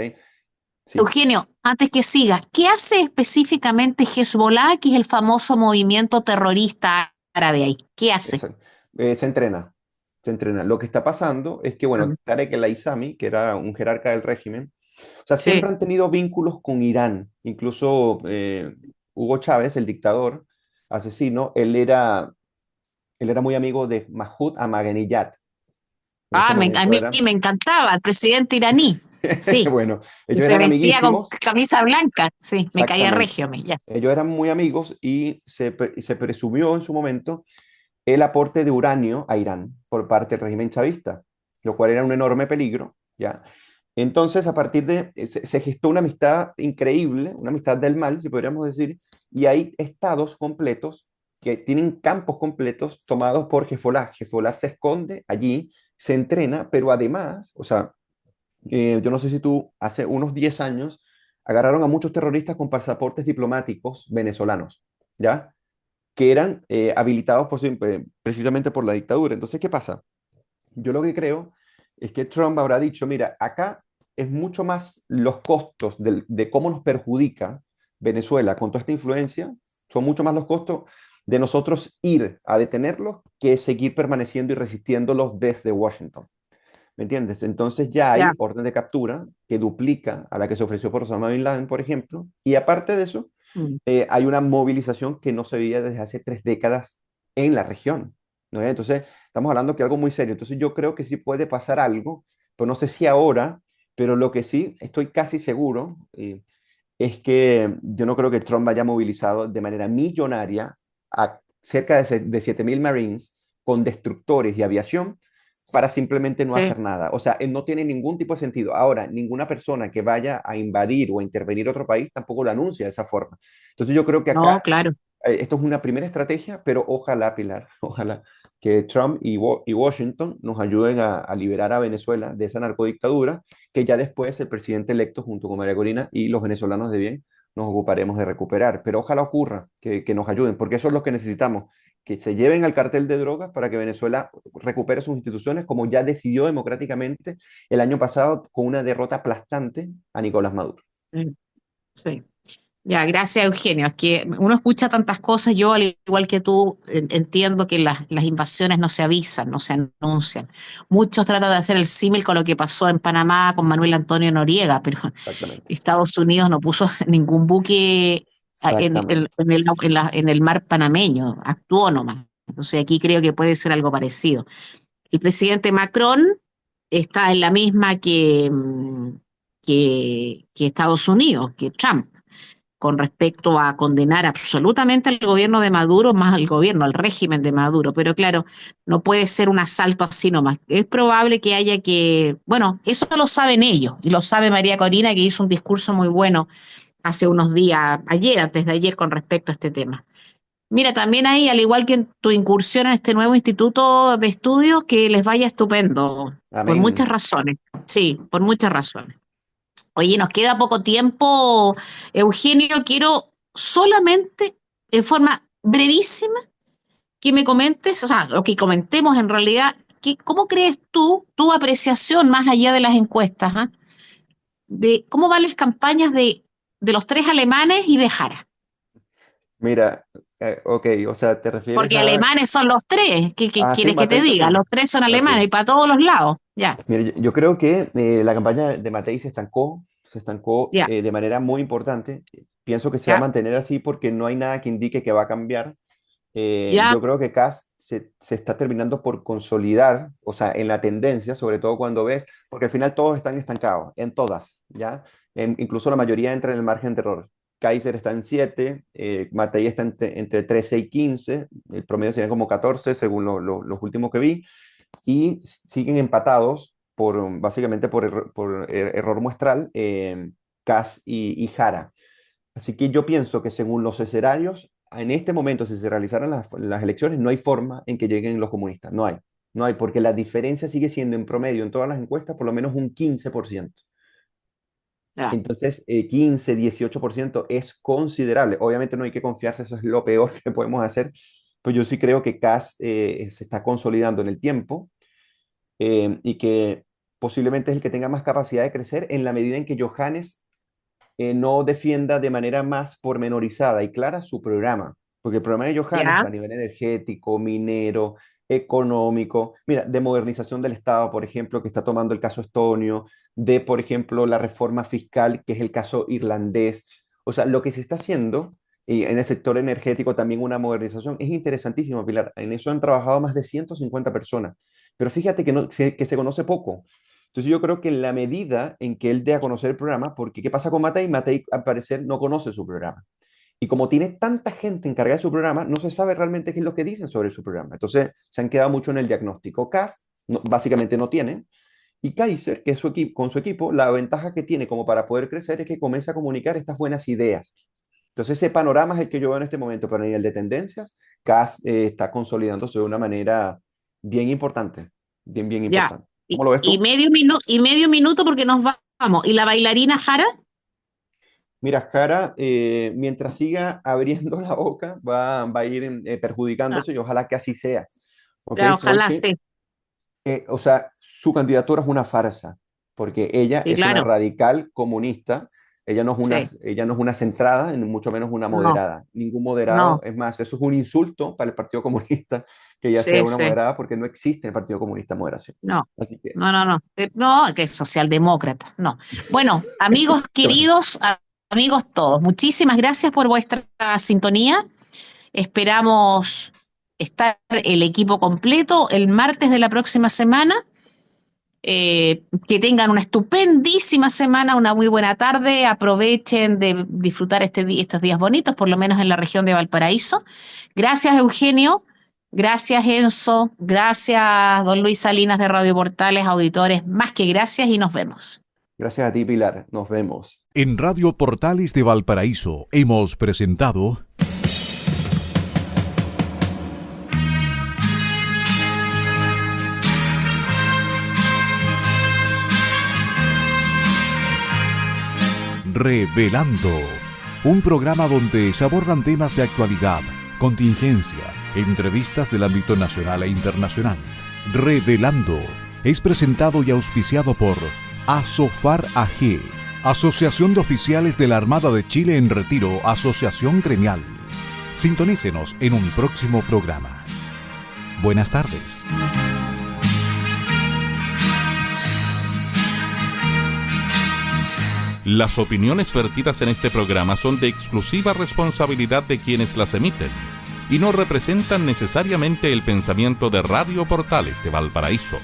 Sí, Eugenio, antes que sigas, ¿qué hace específicamente Hezbollah, que es el famoso movimiento terrorista árabe ahí? ¿Qué hace? esa- se entrena, se entrena. Lo que está pasando es que, bueno, Mm. Tarek el Aizami, que era un jerarca del régimen, o sea, siempre Sí. han tenido vínculos con Irán. Incluso Hugo Chávez, el dictador asesino, él era muy amigo de Mahmoud Ahmadinejad. En ese A momento mí era, me encantaba el presidente iraní, sí, bueno, que ellos se eran vestía con amiguísimos, camisa blanca, sí, me caía exactamente. regio, ya. Ellos eran muy amigos y se presumió en su momento el aporte de uranio a Irán por parte del régimen chavista, lo cual era un enorme peligro, ¿ya? Entonces, a partir se gestó una amistad increíble, una amistad del mal, si podríamos decir, y hay estados completos que tienen campos completos tomados por Hezbollah. Hezbollah se esconde allí, se entrena, pero además, o sea, yo no sé si tú, hace unos 10 años, agarraron a muchos terroristas con pasaportes diplomáticos venezolanos, ¿ya? Que eran habilitados precisamente por la dictadura. Entonces, ¿qué pasa? Yo lo que creo es que Trump habrá dicho, mira, acá es mucho más los costos de cómo nos perjudica Venezuela con toda esta influencia, son mucho más los costos de nosotros ir a detenerlos que seguir permaneciendo y resistiéndolos desde Washington. ¿Me entiendes? Entonces ya Ya. hay orden de captura que duplica a la que se ofreció por Osama Bin Laden, por ejemplo, y aparte de eso, Mm. hay una movilización que no se veía desde hace 3 décadas en la región, ¿no? Entonces, estamos hablando que algo muy serio. Entonces, yo creo que sí puede pasar algo, pero no sé si ahora, pero lo que sí estoy casi seguro es que yo no creo que Trump haya movilizado de manera millonaria a cerca de 7.000 Marines con destructores y aviación para simplemente no Sí. hacer nada. O sea, no tiene ningún tipo de sentido. Ahora, ninguna persona que vaya a invadir o a intervenir otro país tampoco lo anuncia de esa forma. Entonces yo creo que No, acá claro. esto es una primera estrategia, pero ojalá, Pilar, ojalá que Trump y Washington nos ayuden a liberar a Venezuela de esa narcodictadura, que ya después el presidente electo junto con María Corina y los venezolanos de bien nos ocuparemos de recuperar. Pero ojalá ocurra, que nos ayuden, porque eso es lo que necesitamos, que se lleven al cartel de drogas para que Venezuela recupere sus instituciones, como ya decidió democráticamente el año pasado con una derrota aplastante a Nicolás Maduro. Mm. Sí. Ya, gracias, Eugenio. Es que uno escucha tantas cosas, yo al igual que tú entiendo que las invasiones no se avisan, no se anuncian. Muchos tratan de hacer el símil con lo que pasó en Panamá con Manuel Antonio Noriega, pero Exactamente. Estados Unidos no puso ningún buque Exactamente. en el mar panameño, actuó nomás. Entonces aquí creo que puede ser algo parecido. El presidente Macron está en la misma que Estados Unidos, que Trump, con respecto a condenar absolutamente al gobierno de Maduro, más al régimen de Maduro. Pero claro, no puede ser un asalto así nomás. Es probable que haya bueno, eso lo saben ellos, y lo sabe María Corina, que hizo un discurso muy bueno hace unos días, antes de ayer, con respecto a este tema. Mira, también ahí, al igual que en tu incursión en este nuevo instituto de estudios, que les vaya estupendo, por muchas Amén. razones. Sí, por muchas razones. Oye, nos queda poco tiempo, Eugenio. Quiero solamente, en forma brevísima, que me comentes, o sea, o que comentemos en realidad, ¿cómo crees tú, tu apreciación más allá de las encuestas, de cómo van las campañas de los tres alemanes y de Jara? Mira, ok, o sea, te refieres Porque a... alemanes son los tres, ¿qué Sí, quieres que te Matei diga? también. Los tres son Ok. alemanes y para todos los lados. Ya, Mira, yo creo que la campaña de Matei se estancó ya, de manera muy importante. Pienso que se va a ya, mantener así porque no hay nada que indique que va a cambiar. ya, Yo creo que Kast se está terminando por consolidar, o sea, en la tendencia, sobre todo cuando ves, porque al final todos están estancados, en todas, ¿ya? Incluso la mayoría entra en el margen de error. Kaiser está en 7, Matei está entre 13 y 15, el promedio sería como 14 según los últimos que vi, y siguen empatados básicamente por error muestral, Kast y Jara. Así que yo pienso que según los escenarios, en este momento, si se realizaran las elecciones, no hay forma en que lleguen los comunistas. No hay. No hay, porque la diferencia sigue siendo en promedio en todas las encuestas por lo menos un 15%. ya. Entonces, 15, 18% es considerable. Obviamente no hay que confiarse, eso es lo peor que podemos hacer. Pues yo sí creo que Kast se está consolidando en el tiempo y que posiblemente es el que tenga más capacidad de crecer en la medida en que Johannes no defienda de manera más pormenorizada y clara su programa. Porque el programa de Johannes Ya, a nivel energético, minero, económico, mira, de modernización del Estado, por ejemplo, que está tomando el caso estonio, de, por ejemplo, la reforma fiscal, que es el caso irlandés. O sea, lo que se está haciendo, y en el sector energético también una modernización, es interesantísimo, Pilar. En eso han trabajado más de 150 personas. Pero fíjate que se conoce poco. Entonces yo creo que en la medida en que él dé a conocer el programa, porque ¿qué pasa con Matei? Matei al parecer no conoce su programa. Y como tiene tanta gente encargada de su programa, no se sabe realmente qué es lo que dicen sobre su programa. Entonces se han quedado mucho en el diagnóstico. Kast básicamente no tienen. Y Kaiser, que es con su equipo, la ventaja que tiene como para poder crecer es que comienza a comunicar estas buenas ideas. Entonces ese panorama es el que yo veo en este momento, pero a nivel de tendencias, Kast está consolidándose de una manera bien importante, bien ya. importante. ¿Cómo lo ves Y tú? medio minuto porque nos vamos. ¿Y la bailarina Jara? Mira, Jara, mientras siga abriendo la boca, va a ir Ah, perjudicándose y ojalá que así sea, ¿ok? ya, ojalá Porque, sí. o sea, su candidatura es una farsa, porque ella Sí, es una claro. radical comunista, Sí. ella no es una centrada, ni mucho menos una No, moderada. Ningún moderado, no. es más, eso es un insulto para el Partido Comunista, que ella sea Sí, una sí. moderada, porque no existe en el Partido Comunista moderación. No. Así que eso. No, no, no. No, que es socialdemócrata. No. Bueno, amigos Bueno, queridos, amigos todos, muchísimas gracias por vuestra sintonía. Esperamos estar el equipo completo el martes de la próxima semana. Que tengan una estupendísima semana, una muy buena tarde, aprovechen de disfrutar estos días bonitos, por lo menos en la región de Valparaíso. Gracias, Eugenio, gracias, Enzo, gracias, don Luis Salinas de Radio Portales, auditores, más que gracias y nos vemos. gracias a ti, Pilar. Nos vemos. En Radio Portales de Valparaíso hemos presentado Revelando, un programa donde se abordan temas de actualidad, contingencia, entrevistas del ámbito nacional e internacional. Revelando es presentado y auspiciado por Asofar AG, Asociación de Oficiales de la Armada de Chile en Retiro, Asociación Gremial. Sintonícenos en un próximo programa. Buenas tardes. Las opiniones vertidas en este programa son de exclusiva responsabilidad de quienes las emiten y no representan necesariamente el pensamiento de Radio Portales de Valparaíso.